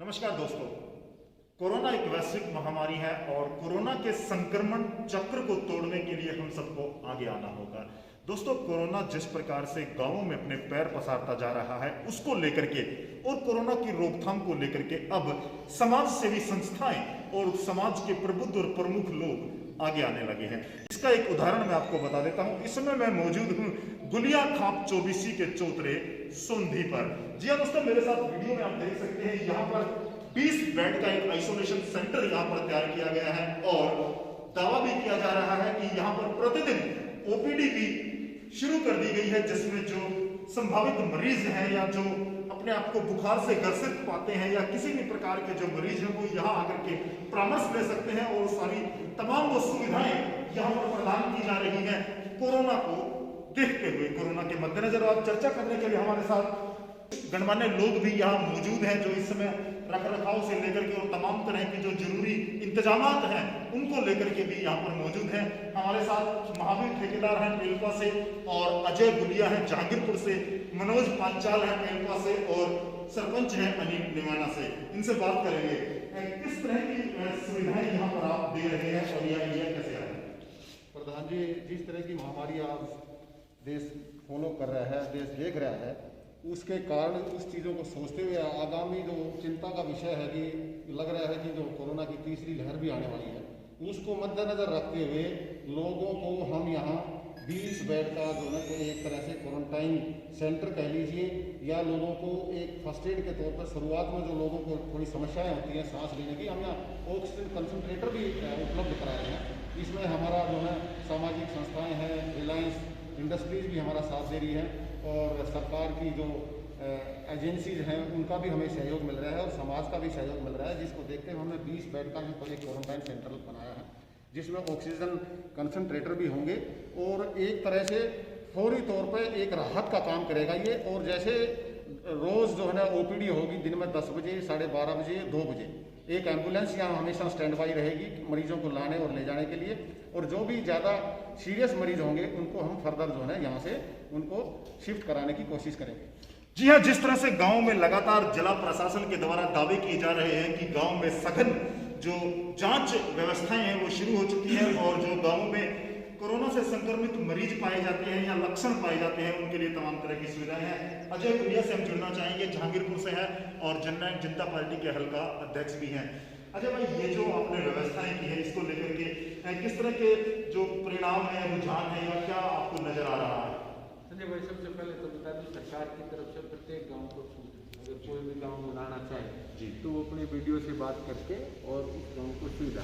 नमस्कार दोस्तों, कोरोना एक वैश्विक महामारी है और कोरोना के संक्रमण चक्र को तोड़ने के लिए हम सबको आगे आना होगा। दोस्तों, कोरोना जिस प्रकार से गांवों में अपने पैर पसारता जा रहा है उसको लेकर के और कोरोना की रोकथाम को लेकर के अब समाज सेवी संस्थाएं और समाज के प्रबुद्ध और प्रमुख लोग आगे आने लगे हैं। इसका एक उदाहरण मैं आपको बता देता हूं। इस समय मैं मौजूद हूं गुलिया खाप चौबीसी के चौतरे सोंधी पर। जी हाँ दोस्तों, मेरे साथ वीडियो में आप देख सकते हैं यहाँ पर 20 बेड का एक आइसोलेशन सेंटर यहाँ पर तैयार किया गया है और दावा भी किया जा रहा है कि यहाँ पर प्रतिदिन ओपीडी भी शुरू कर दी गई है, जिसमें जो संभावित मरीज हैं या जो अपने आप को बुखार से ग्रसित पाते हैं या किसी भी प्रकार के जो मरीज हैं वो यहाँ आकर के परामर्श ले सकते हैं और सारी तमाम वो सुविधाएं यहाँ पर प्रदान की जा रही हैं। कोरोना को देखते हुए, कोरोना के मद्देनजर आज चर्चा करने के लिए हमारे साथ गणमान्य लोग भी यहाँ मौजूद हैं, जो इस समय रख रखाव से लेकर के और तमाम तरह की जो जरूरी इंतजामात हैं उनको लेकर के भी यहाँ पर मौजूद हैं। हमारे साथ महावीर ठेकेदार हैं पेलपा से और अजय गुलिया हैं जहांगीरपुर से, मनोज पांचाल हैं पेलपा से और सरपंच हैं अनिल निवाना से। इनसे बात करेंगे किस तरह की सुविधाएं यहाँ पर आप दे रहे हैं और यह कैसे आ रहा है। प्रधान जी, जिस तरह की महामारी आज देश फॉलो कर रहा है, देश देख रहा है, उसके कारण उस चीज़ों को सोचते हुए आगामी जो चिंता का विषय है कि लग रहा है कि जो कोरोना की तीसरी लहर भी आने वाली है, उसको मद्देनजर रखते हुए लोगों को हम यहाँ 20 बेड का जो है तो एक तरह से क्वारंटाइन सेंटर कह लीजिए या लोगों को एक फर्स्ट एड के तौर पर शुरुआत में जो लोगों को थोड़ी समस्याएं होती हैं सांस लेने की, हम यहाँ ऑक्सीजन कंसनट्रेटर भी उपलब्ध कराए हैं। इसमें हमारा जो है सामाजिक संस्थाएँ हैं, रिलायंस इंडस्ट्रीज भी हमारा साथ दे रही है और सरकार की जो एजेंसीज हैं उनका भी हमें सहयोग मिल रहा है और समाज का भी सहयोग मिल रहा है, जिसको देखते हुए हमने 20 बेड का एक क्वारंटाइन सेंटर बनाया है, जिसमें ऑक्सीजन कंसनट्रेटर भी होंगे और एक तरह से फौरी तौर पर एक राहत का काम करेगा ये। और जैसे रोज़ जो है ना ओपीडी होगी दिन में 10 बजे, 12:30 बजे, 2 बजे एक एम्बुलेंस यहाँ हमेशा स्टैंड बाई रहेगी मरीजों को लाने और ले जाने के लिए, और जो भी ज़्यादा सीरियस मरीज होंगे उनको हम फर्दर जो है यहाँ से उनको शिफ्ट कराने की कोशिश करेंगे। जी हाँ, जिस तरह से गांव में लगातार जिला प्रशासन के द्वारा दावे किए जा रहे हैं कि गांव में सघन जो जांच व्यवस्थाएं हैं वो शुरू हो चुकी है और जो गांव में कोरोना से संक्रमित मरीज पाए जाते हैं या लक्षण पाए जाते हैं उनके लिए तमाम तरह की सुविधाएं हैं। अजय गुलिया से हम जुड़ना चाहेंगे, जहांगीरपुर से है और जननायक जनता पार्टी के हल्का अध्यक्ष भी हैं। अजय भाई, ये जो आपने व्यवस्थाएं की है इसको लेकर के किस तरह के जो परिणाम है, रुझान है या क्या आपको नजर आ रहा है? संजय भाई, सबसे पहले तो बता दूं सरकार की तरफ से प्रत्येक गांव को छूट, अगर कोई भी गांव बनाना चाहे तो वो अपने वीडियो से बात करके और उस गांव को सुविधा।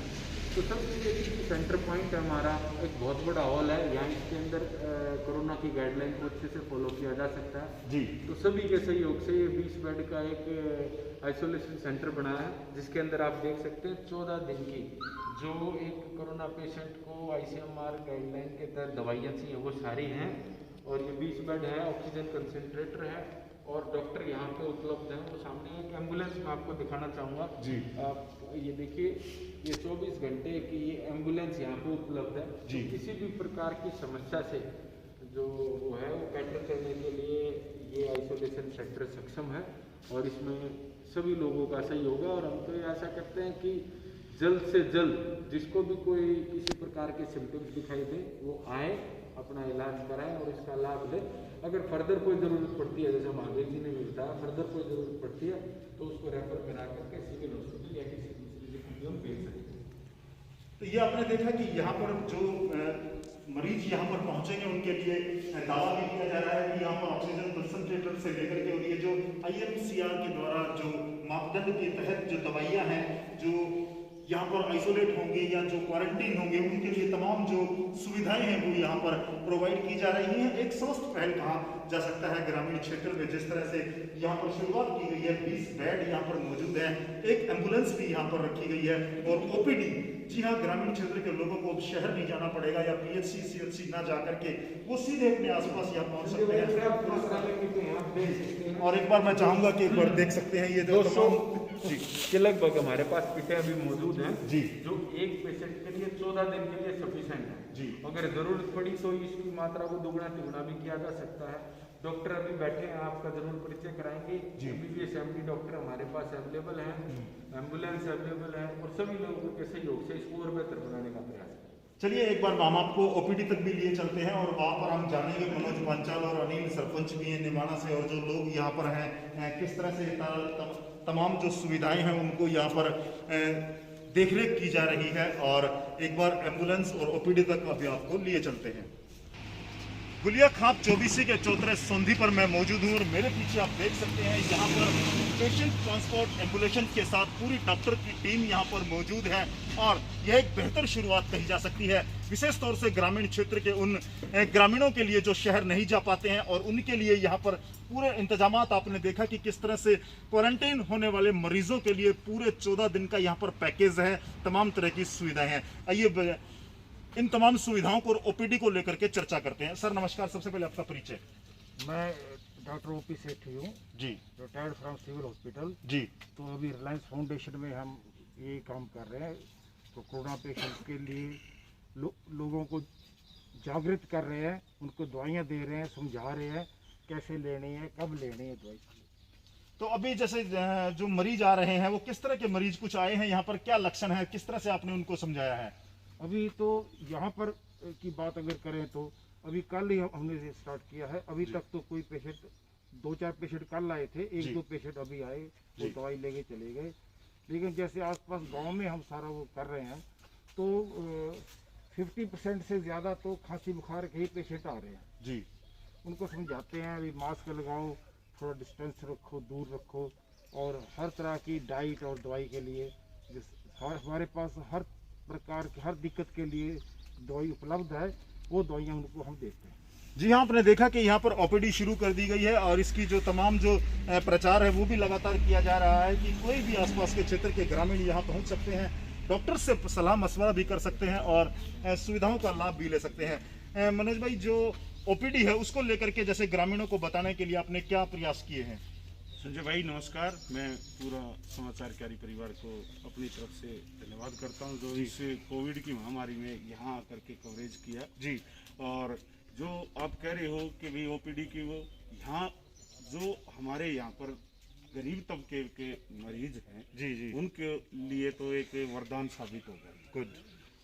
तो सबसे पहले सेंटर पॉइंट है हमारा, एक बहुत बड़ा हॉल है, यहाँ इसके अंदर कोरोना की गाइडलाइन को अच्छे से फॉलो किया जा सकता है जी। तो सभी के सहयोग से ये 20 बेड का एक आइसोलेशन सेंटर बनाया है, जिसके अंदर आप देख सकते हैं 14 दिन की जो एक कोरोना पेशेंट को ICMR गाइडलाइन के तहत दवाइयाँ चाहिए वो सारी हैं और ये 20 बेड है, ऑक्सीजन कंसनट्रेटर है और डॉक्टर यहाँ पे उपलब्ध हैं। वो सामने एक एम्बुलेंस मैं आपको दिखाना चाहूँगा जी। आप ये देखिए, ये 24 घंटे की ये एम्बुलेंस यहाँ पे उपलब्ध है जी। तो किसी भी प्रकार की समस्या से जो वो है वो बेटर करने के लिए ये आइसोलेशन सेंटर सक्षम है और इसमें सभी लोगों का सहयोग है। और हम तो ये आशा करते हैं कि जल्द से जल्द जिसको भी कोई किसी प्रकार के सिम्टम्स दिखाई दे वो आए, अपना इलाज कराएं और इसका लाभ लें। अगर फर्दर कोई ज़रूरत पड़ती है, जैसे महावीर जी ने भी बताया, फर्दर कोई ज़रूरत पड़ती है तो उसको रेफर करा करके सिविल हॉस्पिटल या किसी दूसरी जगह हम भेज सकते हैं। तो ये आपने देखा कि यहाँ पर जो मरीज यहाँ पर पहुँचेंगे उनके लिए दावा भी किया जा रहा है कि यहाँ पर ऑक्सीजन कंसनट्रेटर से लेकर के और ये जो IMCR के द्वारा जो मापदंड के तहत जो दवाइयाँ हैं जो यहाँ पर आइसोलेट होंगे या जो क्वारंटीन होंगे उनके लिए तमाम जो सुविधाएं हैं वो यहाँ पर प्रोवाइड की जा रही हैं। एक स्वस्थ पहल कहा जा सकता है ग्रामीण क्षेत्र में, जिस तरह से यहाँ पर शुरुआत की गई है। 20 बेड यहाँ पर मौजूद है, एक एम्बुलेंस भी यहाँ पर रखी गई है और OPD। जी हाँ, ग्रामीण क्षेत्र के लोगों को अब शहर नहीं जाना पड़ेगा या PHC CHC ना जा करके वो सीधे अपने आसपास यहाँ पहुँच सकते हैं। और एक बार मैं चाहूँगा कि एक बार देख सकते हैं ये जी के लगभग हमारे पास किटें अभी मौजूद हैं जी, जो एक पेशेंट के लिए 14 दिन के लिए सफिशिएंट है जी। अगर ज़रूरत पड़ी तो इसकी मात्रा को दोगुना तिगुना भी किया जा सकता है। डॉक्टर अभी बैठे हैं, आपका जरूर परिचय कराएंगे। MBBS MD डॉक्टर हमारे पास अवेलेबल हैं, एम्बुलेंस अवेलेबल है और सभी लोगों के सहयोग से इसको और बेहतर बनाने का प्रयास है। चलिए एक बार हम आपको ओपीडी तक भी लिए चलते हैं और वहाँ पर हम जानेंगे मनोज पांचाल और अनिल सरपंच भी हैं निमाना से, और जो लोग यहाँ पर हैं किस तरह से तमाम जो सुविधाएं हैं उनको यहाँ पर देखरेख की जा रही है। और एक बार एम्बुलेंस और ओपीडी तक अभी आपको लिए चलते हैं। गुलिया खाप 24 के चौतरे सोंधी पर मैं मौजूद हूँ और मेरे पीछे आप देख सकते हैं यहाँ पर पेशेंट ट्रांसपोर्ट एम्बुलेंस के साथ पूरी डॉक्टर की टीम यहाँ पर मौजूद है और यह एक बेहतर शुरुआत कही जा सकती है, विशेष तौर से ग्रामीण क्षेत्र के उन ग्रामीणों के लिए जो शहर नहीं जा पाते हैं और उनके लिए यहाँ पर पूरे इंतजामात आपने देखा कि किस तरह से क्वारंटाइन होने वाले मरीजों के लिए पूरे 14 दिन का यहाँ पर पैकेज है, तमाम तरह की सुविधाएं हैं। आइए इन तमाम सुविधाओं को ओपीडी को लेकर के चर्चा करते हैं। सर नमस्कार, सबसे पहले आपका परिचय। मैं डॉक्टर ओपी सेठी हूँ जी, रिटायर्ड फ्रॉम सिविल हॉस्पिटल जी। तो अभी रिलायंस फाउंडेशन में हम ये काम कर रहे हैं, तो कोरोना पेशेंट के लिए लोगों को जागृत कर रहे हैं, उनको दवाइयाँ दे रहे हैं, समझा रहे हैं कैसे लेनी है, कब लेनी है दवाई। तो अभी जैसे जो मरीज आ रहे हैं वो किस तरह के मरीज कुछ आए हैं, यहाँ पर क्या लक्षण है, किस तरह से आपने उनको समझाया है? अभी तो यहाँ पर की बात अगर करें तो अभी कल ही हमने स्टार्ट किया है। अभी तक तो कोई पेशेंट 2-4 पेशेंट कल आए थे, 1-2 पेशेंट अभी आए, वो दवाई लेके चले गए। लेकिन जैसे आसपास गांव में हम सारा वो कर रहे हैं तो 50% से ज़्यादा तो खांसी बुखार के ही पेशेंट आ रहे हैं जी। उनको समझाते हैं अभी मास्क लगाओ, थोड़ा डिस्टेंस रखो, दूर रखो, और हर तरह की डाइट और दवाई के लिए हमारे पास हर प्रकार की हर दिक्कत के लिए दवाई उपलब्ध है, वो दवाइयाँ उनको हम देते हैं। जी हाँ, आपने देखा कि यहाँ पर ओपीडी शुरू कर दी गई है और इसकी जो तमाम जो प्रचार है वो भी लगातार किया जा रहा है कि कोई भी आसपास के क्षेत्र के ग्रामीण यहाँ पहुँच सकते हैं, डॉक्टर से सलाह मशवरा भी कर सकते हैं और सुविधाओं का लाभ भी ले सकते हैं। मनोज भाई, जो ओपीडी है उसको लेकर के जैसे ग्रामीणों को बताने के लिए आपने क्या प्रयास किए हैं? संजय भाई नमस्कार, मैं पूरा समाचारकारी परिवार को अपनी तरफ से धन्यवाद करता हूं जो इस कोविड की महामारी में यहाँ आकर के कवरेज किया जी। और जो आप कह रहे हो कि भाई ओपीडी की वो यहाँ जो हमारे यहाँ पर गरीब तबके के मरीज हैं जी जी, उनके लिए तो एक वरदान साबित होगा। गुड।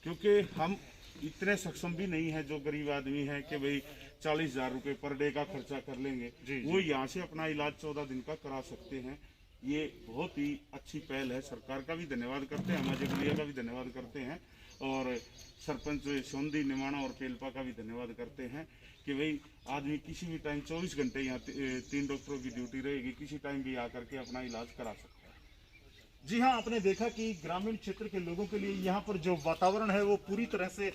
क्योंकि हम इतने सक्षम भी नहीं है जो गरीब आदमी है कि भाई 40,000 रुपये पर डे का खर्चा कर लेंगे, वो यहाँ से अपना इलाज 14 दिन का करा सकते हैं। ये बहुत ही अच्छी पहल है, सरकार का भी धन्यवाद करते हैं, हमारे गुलिया का भी धन्यवाद करते हैं और सरपंच सोंधी निमाना और पेलपा का भी धन्यवाद करते हैं कि भाई आदमी किसी भी टाइम 24 घंटे यहाँ 3 डॉक्टरों की ड्यूटी रहेगी, किसी टाइम भी आकर के अपना इलाज करा सकते हैं। जी हाँ, आपने देखा कि ग्रामीण क्षेत्र के लोगों के लिए यहाँ पर जो वातावरण है वो पूरी तरह से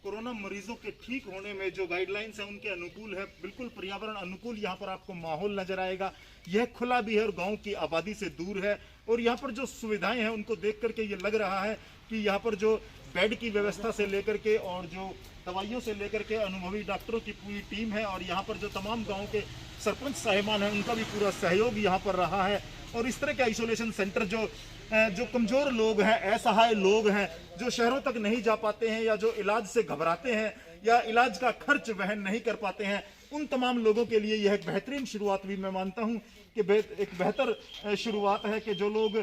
कोरोना मरीजों के ठीक होने में जो गाइडलाइंस है उनके अनुकूल है, बिल्कुल पर्यावरण अनुकूल यहाँ पर आपको माहौल नजर आएगा। यह खुला भी है और गांव की आबादी से दूर है और यहाँ पर जो सुविधाएं हैं उनको देख करके ये लग रहा है कि यहाँ पर जो बेड की व्यवस्था से लेकर के और जो दवाइयों से लेकर के अनुभवी डॉक्टरों की पूरी टीम है और यहाँ पर जो तमाम गाँव के सरपंच साहिबान हैं उनका भी पूरा सहयोग यहाँ पर रहा है। और इस तरह के आइसोलेशन सेंटर जो कमजोर लोग हैं, असहाय लोग हैं, जो शहरों तक नहीं जा पाते हैं या जो इलाज से घबराते हैं या इलाज का खर्च वहन नहीं कर पाते हैं, उन तमाम लोगों के लिए यह एक बेहतरीन शुरुआत भी मैं मानता हूं कि एक बेहतर शुरुआत है कि जो लोग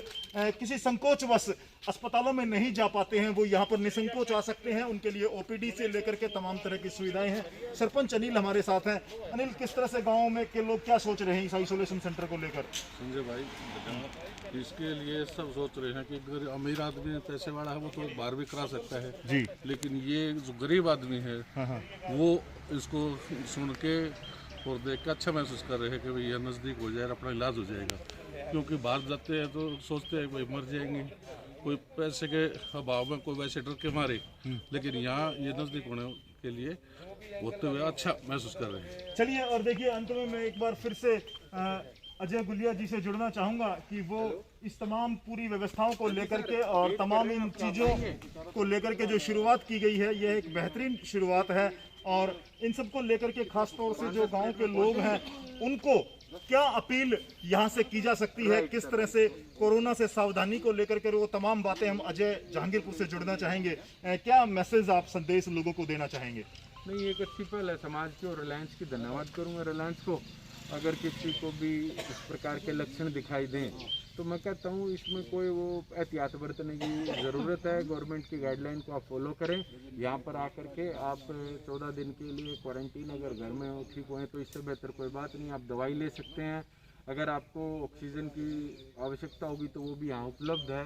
किसी संकोचवश अस्पतालों में नहीं जा पाते हैं वो यहाँ पर निसंकोच आ सकते हैं। उनके लिए ओपीडी से लेकर के तमाम तरह की सुविधाएं हैं। सरपंच अनिल हमारे साथ हैं। अनिल, किस तरह से गाँव में के लोग क्या सोच रहे हैं इस आइसोलेशन सेंटर को लेकर? संजय भाई, इसके लिए सब सोच रहे हैं कि अगर अमीर आदमी है, पैसे वाला है, वो तो बाहर भी करा सकता है जी, लेकिन ये जो गरीब आदमी है वो इसको सुन के और देख के अच्छा महसूस कर रहे हैं कि भाई यह नज़दीक हो जाए, अपना इलाज हो जाएगा। क्योंकि बाहर जाते हैं तो सोचते हैं भाई मर जाएंगे, कोई पैसे के अभाव में, कोई वैसे डर के मारे, लेकिन यहाँ ये नज़दीक होने के लिए होते हुए अच्छा महसूस कर रहे हैं। चलिए, और देखिए अंत में मैं एक बार फिर से अजय गुलिया जी से जुड़ना चाहूँगा कि वो इस तमाम पूरी व्यवस्थाओं को लेकर के और तमाम इन चीज़ों को लेकर के जो शुरुआत की गई है यह एक बेहतरीन शुरुआत है और इन सब को लेकर के खास तौर से जो गांव के लोग हैं उनको क्या अपील यहाँ से की जा सकती है, किस तरह से कोरोना से सावधानी को लेकर के वो तमाम बातें हम अजय जहांगीरपुर से जुड़ना चाहेंगे। क्या मैसेज आप संदेश लोगों को देना चाहेंगे? नहीं, एक अच्छी पहल है समाज की और रिलायंस की धन्यवाद करूँगा रिलायंस को। अगर किसी को भी इस प्रकार के लक्षण दिखाई दें तो मैं कहता हूँ इसमें कोई वो एहतियात बरतने की ज़रूरत है। गवर्नमेंट की गाइडलाइन को आप फॉलो करें। यहाँ पर आकर के आप 14 दिन के लिए क्वारंटीन अगर घर में हो ठीक हुए तो इससे बेहतर कोई बात नहीं। आप दवाई ले सकते हैं। अगर आपको ऑक्सीजन की आवश्यकता होगी तो वो भी यहाँ उपलब्ध है।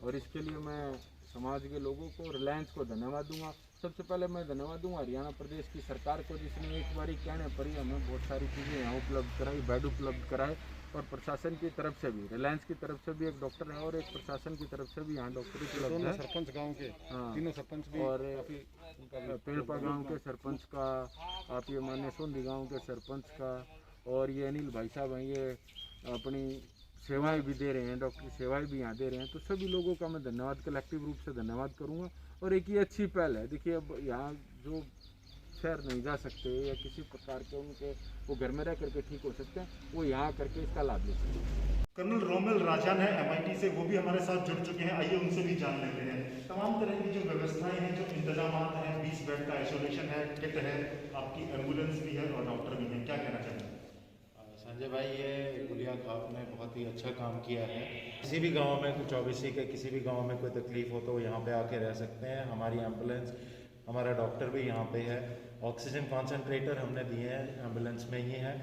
और इसके लिए मैं समाज के लोगों को, रिलायंस को धन्यवाद दूंगा। सबसे पहले मैं धन्यवाद दूंगा हरियाणा प्रदेश की सरकार को, जिसने एक बारी कहने पर ही हमें बहुत सारी चीज़ें यहाँ उपलब्ध कराई, बेड उपलब्ध कराए। और प्रशासन की तरफ से भी, रिलायंस की तरफ से भी एक डॉक्टर है और एक प्रशासन की तरफ से भी यहाँ डॉक्टर उपलब्ध दोनों है। सरपंच गांव के, हाँ, तीनों सरपंच भी और काफी उनका भी पेड़पा गांव के सरपंच का, आप ये माने सोंधी गांव के सरपंच का, और ये अनिल भाई साहब हैं, ये अपनी सेवाएं भी दे रहे हैं, डॉक्टरी सेवाएं भी यहाँ दे रहे हैं। तो सभी लोगों का मैं धन्यवाद, कलेक्टिव रूप से धन्यवाद करूँगा। और एक ये अच्छी पहल है। देखिए अब यहाँ जो शहर नहीं जा सकते या किसी प्रकार के उनके वो घर में रह करके ठीक हो सकते हैं, वो यहाँ करके इसका लाभ ले सकते हैं। कर्नल रोमेल राजन है MIT से, वो भी हमारे साथ जुड़ चुके हैं। आइए उनसे भी जान लेते हैं तमाम तरह की जो व्यवस्थाएं हैं, जो इंतजाम हैं, 20 बेड का आइसोलेशन है, किट है, आपकी एम्बुलेंस भी है और डॉक्टर भी हैं, क्या कहना चाहेंगे? संजय भाई, ये गुलिया खाप ने बहुत ही अच्छा काम किया है। किसी भी गांव में, कुछ ओबीसी के किसी भी गांव में कोई तकलीफ हो तो यहाँ पे आके रह सकते हैं। हमारी एम्बुलेंस, हमारा डॉक्टर भी यहाँ पे है। ऑक्सीजन कॉन्सेंट्रेटर हमने दिए हैं, एम्बुलेंस में ही है,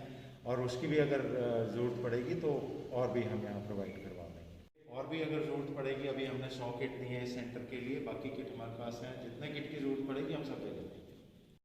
और उसकी भी अगर ज़रूरत पड़ेगी तो और भी हम यहाँ प्रोवाइड करवा देंगे। और भी अगर ज़रूरत पड़ेगी, अभी हमने 100 किट दी है इस सेंटर के लिए, बाकी किट हमारे पास हैं। जितने किट की ज़रूरत पड़ेगी हम सब दे देंगे।